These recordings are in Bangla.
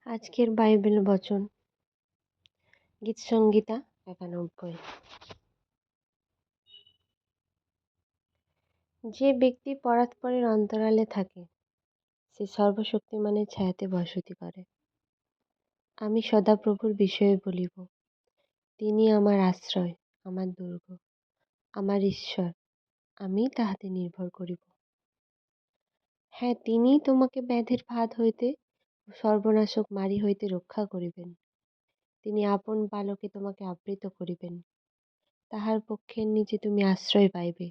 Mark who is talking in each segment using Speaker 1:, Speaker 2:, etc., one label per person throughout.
Speaker 1: আজকের বাইবেল বচন গীতসংহিতা ৯১। যে ব্যক্তি পরাৎপরের অন্তরালে থাকে সে সর্বশক্তিমানের ছায়াতে বসতি করে। আমি সদাপ্রভুর বিষয়ে বলিব, তিনি আমার আশ্রয়, আমার দুর্গ, আমার ঈশ্বর, আমি তাহাতে নির্ভর করিব। হ্যাঁ, তিনিই তোমাকে ব্যাধির ফাঁদ হইতে ও সর্বনাশক মারি হইতে রক্ষা করিবেন। তিনি আপন পালকে তোমাকে আবৃত করিবেন। তাহার পক্ষের নিচে তুমি আশ্রয় পাইবে।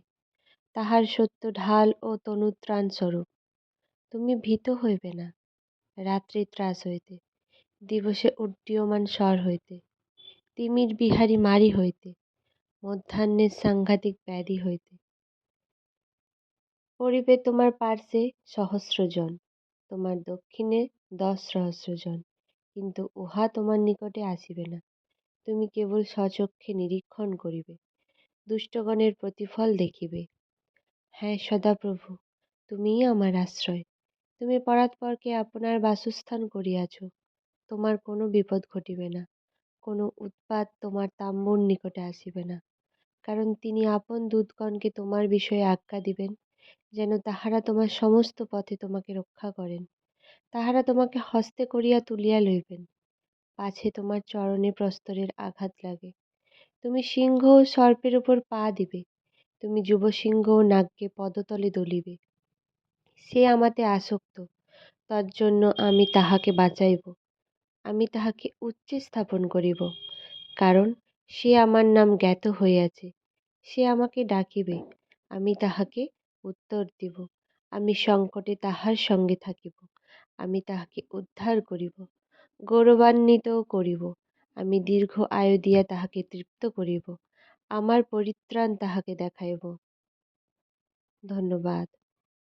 Speaker 1: তাহার সত্য ঢাল ও তনুত্রাণ স্বরূপ। তুমি ভীত হইবে না রাত্রি ত্রাস হইতে, দিবসে উড্ডীয়মান স্বর হইতে, তিমির বিহারী মারি হইতে, মধ্যাহ্নের সাংঘাতিক ব্যাধি হইতে। পড়িবে তোমার পার্শ্বে ১০০০ জন, তোমার দক্ষিণে ১০,০০০ জন, কিন্তু উহা তোমার নিকটে আসিবে না। তুমি কেবল স্বচক্ষে নিরীক্ষণ করিবে, দুষ্টগণের প্রতিফল দেখিবে। হ্যাঁ সদাপ্রভু, তুমিই আমার আশ্রয়। তুমি পরাৎপরকে আপনার বাসস্থান করিয়াছ। তোমার কোনো বিপদ ঘটিবে না, কোনো উৎপাত তোমার তাম্বুর নিকটে আসিবে না। কারণ তিনি আপন দূতগণকে তোমার বিষয়ে আজ্ঞা দিবেন, যেন তাহারা তোমার সমস্ত পথে তোমাকে রক্ষা করেন। তাহারা তোমাকে হস্তে করিয়া তুলিয়া লইবেন, পাছে তোমার চরণে প্রস্তরের আঘাত লাগে। তুমি সিংহ ও সর্পের উপর পা দিবে, তুমি যুবসিংহ ও নাগকে পদতলে দলিবে। সে আমাতে আসক্ত, তজ্জন্য আমি তাহাকে বাঁচাইব। আমি তাহাকে উচ্চে স্থাপন করিব, কারণ সে আমার নাম জ্ঞাত হইয়াছে। সে আমাকে ডাকিবে, আমি তাহাকে উত্তর দিব। আমি সংকটে তাহার সঙ্গে থাকিব, আমি তাহাকে উদ্ধার করিব, গৌরবান্বিতও করিব। আমি দীর্ঘ আয়ু দিয়া তাহাকে তৃপ্ত করিব, আমার পরিত্রাণ তাহাকে দেখাইব। ধন্যবাদ।